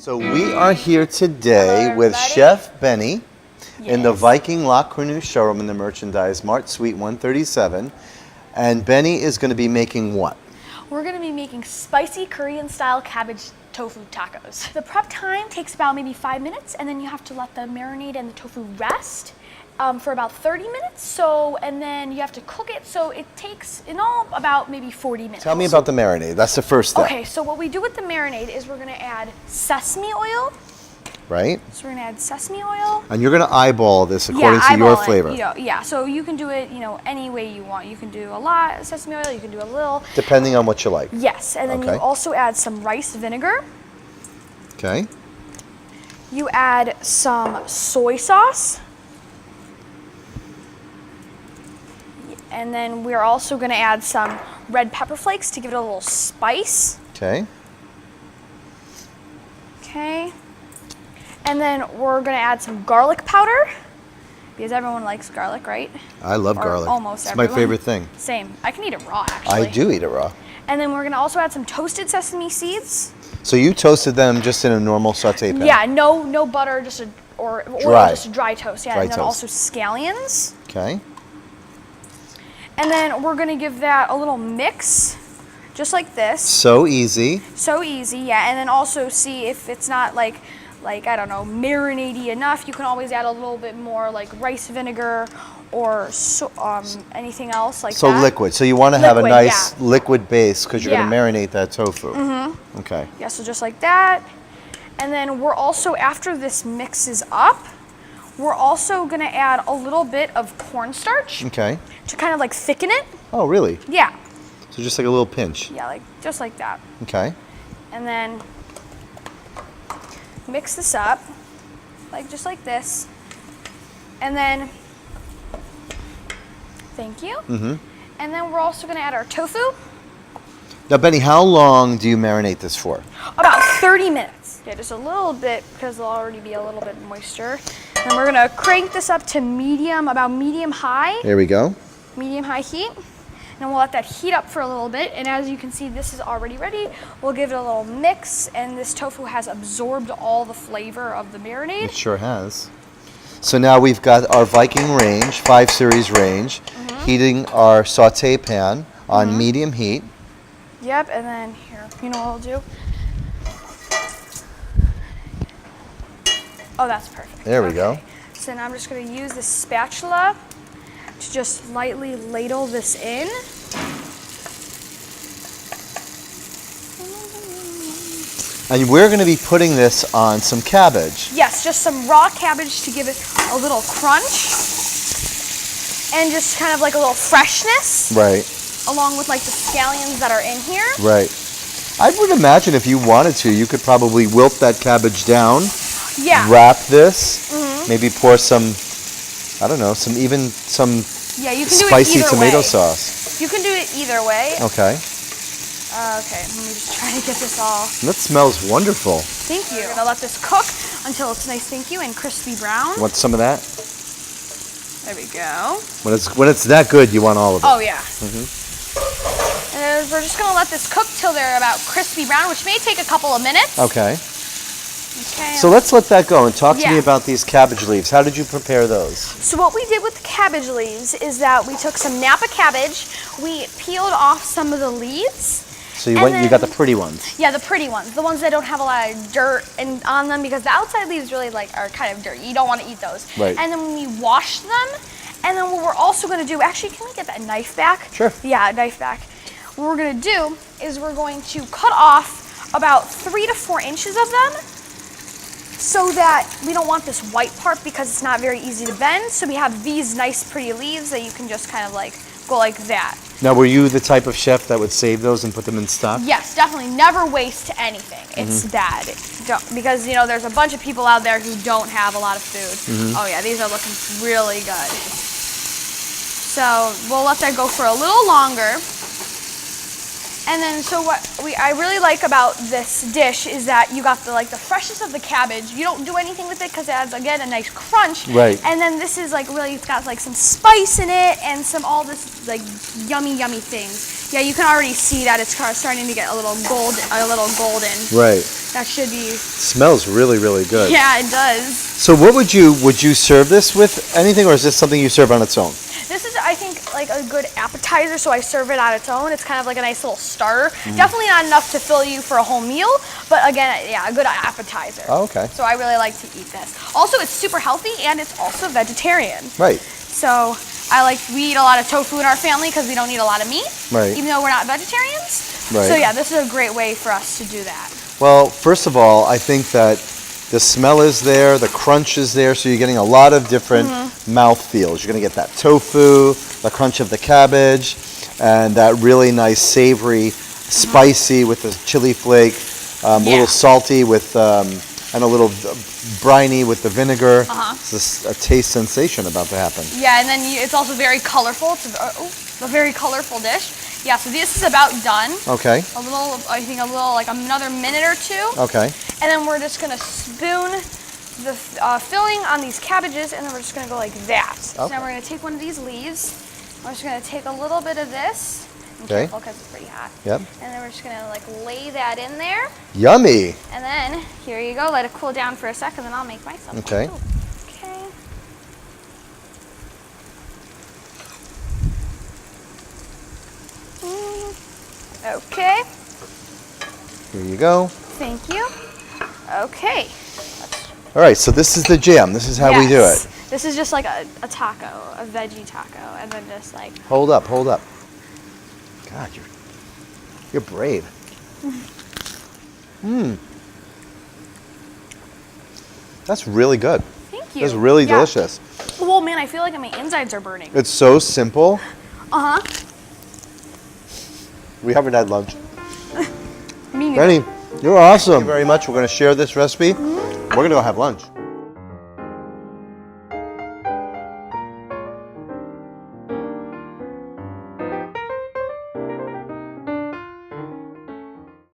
So we are here today Hello, with everybody. Chef Beni in the Yes. Viking La Cornue showroom in the Merchandise Mart, Suite 137. And Beni is going to be making what? We're gonna be making spicy Korean style cabbage tofu tacos. The prep time takes about maybe 5 minutes, and then you have to let the marinade and the tofu rest for about 30 minutes. So, and then you have to cook it. So it takes in all about maybe 40 minutes. Tell me about the marinade. That's the first step. Okay, so what we do with the marinade is we're gonna add sesame oil. Right? So we're gonna add sesame oil. And you're going to eyeball this according to your eyeball it, flavor. yeah, so you can do it, any way you want. You can do a lot of sesame oil, you can do a little. Depending on what you like. Yes, and then Okay. you also add some rice vinegar. Okay. You add some soy sauce. And then we're also gonna add some red pepper flakes to give it a little spice. Okay. Okay. And then we're gonna add some garlic powder, because everyone likes garlic, right? I love Or garlic. almost It's my everyone. favorite thing. Same. I can eat it raw, actually. I do eat it raw. And then we're gonna also add some toasted sesame seeds. So you toasted them just in a normal saute pan? Yeah, no butter, or oil, Dry. just a dry toast. Yeah, Dry and then toast. also scallions. Okay. And then we're gonna give that a little mix, just like this. So easy. So easy, yeah. And then also see if it's not like I don't know, marinade-y enough. You can always add a little bit more like rice vinegar or anything else like So that. liquid. So you want to have a Liquid, nice yeah. liquid base because you're going to Yeah. marinate that tofu. Mm-hmm. Okay. Yeah, so just like that. And then we're also, after this mixes up, we're also gonna add a little bit of cornstarch Okay. to kind of like thicken it. Oh, really? Yeah, So just like a little pinch. yeah, just like that. Okay. And then mix this up, just like this. And then, thank you. Mm-hmm. And then we're also gonna add our tofu, Now, Beni, how long do you marinate this for? about 30 minutes. Yeah, just a little bit, because there'll already be a little bit of moisture. And then we're gonna crank this up to about medium high heat. And we'll let that heat up for a little bit. And as you can see, this is already ready. We'll give it a little mix, and this tofu has absorbed all the flavor of the marinade. It sure has. So now we've got our Viking range, 5 series range, heating our saute pan on medium heat. Yep, and then here, you know what I'll do? Oh, that's perfect. There we go. So now I'm just gonna use this spatula to just lightly ladle this in. And we're going to be putting this on some cabbage. Yes, just some raw cabbage to give it a little crunch and just kind of like a little freshness, Right. along with like the scallions that are in here. Right. I would imagine if you wanted to, you could probably wilt that cabbage down, Yeah. wrap this, maybe pour some, I don't know, some Yeah, you can do it spicy either tomato way. sauce. You can do it either way. Okay. Okay, let me just try to get this all. That smells wonderful. Thank you. We're gonna let this cook until it's nice, thank you, and crispy brown. Want some of that? There we go. When it's that good, you want all of it. Oh yeah. And we're just gonna let this cook till they're about crispy brown, which may take a couple of minutes. Okay. Okay. So let's let that go and talk to me Yeah. about these cabbage leaves. How did you prepare those? So what we did with the cabbage leaves is that we took some Napa cabbage, we peeled off some of the leaves. So And you got the then- pretty ones. Yeah, the pretty ones, the ones that don't have a lot of dirt on them, because the outside leaves really are kind of dirty. You don't want to eat those. Right. And then we washed them, and then what we're also going to do, actually, can we get that knife back? Sure. Yeah, knife back. What we're going to do is we're going to cut off about 3 to 4 inches of them, so that we don't want this white part because it's not very easy to bend. So we have these nice pretty leaves that you can just kind of go like that. Now, were you the type of chef that would save those and put them in stock? Yes, definitely never waste anything. It's bad. Because, there's a bunch of people out there who don't have a lot of food. Oh yeah, these are looking really good. So we'll let that go for a little longer. And then, so what I really like about this dish is that you got the freshness of the cabbage. You don't do anything with it because it adds, again, a nice crunch. Right. And then this is like really, it's got like some spice in it and all this like yummy things. Yeah, you can already see that it's starting to get a little golden. Right. That should be. Smells really, really good. Yeah, it does. So would you serve this with anything, or is this something you serve on its own? This is, I think, like a good appetizer, so I serve it on its own. It's kind of like a nice little starter. Definitely not enough to fill you for a whole meal, but again, yeah, a good appetizer. Oh, okay. So I really like to eat this. Also, it's super healthy and it's also vegetarian. Right. So we eat a lot of tofu in our family because we don't eat a lot of meat, right, even though we're not vegetarians. Right. So yeah, this is a great way for us to do that. Well, first of all, I think that the smell is there, the crunch is there, so you're getting a lot of different mouth feels. You're going to get that tofu, the crunch of the cabbage, and that really nice savory, spicy with the chili flake, a little salty with, and a little briny with the vinegar. It's just a taste sensation about to happen. Yeah, and then it's also very colorful. It's a very colorful dish. Yeah, so this is about done. Okay. I think like another minute or two. Okay. And then we're just gonna spoon the filling on these cabbages, and then we're just gonna go like that. Okay. So now we're gonna take one of these leaves. We're just gonna take a little bit of this. Be careful because it's pretty hot. Yep. And then we're just gonna like lay that in there. Yummy. And then here you go. Let it cool down for a second, then I'll make myself. Okay. Okay. Okay. Here you go. Thank you. Okay. All right, so this is the jam. This is how we do it. This is just like a taco, a veggie taco, and then just like. Hold up. God, you're brave. That's really good. Thank you. That's really delicious. Well, man, I feel like my insides are burning. It's so simple. Uh-huh. We haven't had lunch. Me neither. Beni, you're awesome. Thank you very much. We're going to share this recipe. We're going to go have lunch.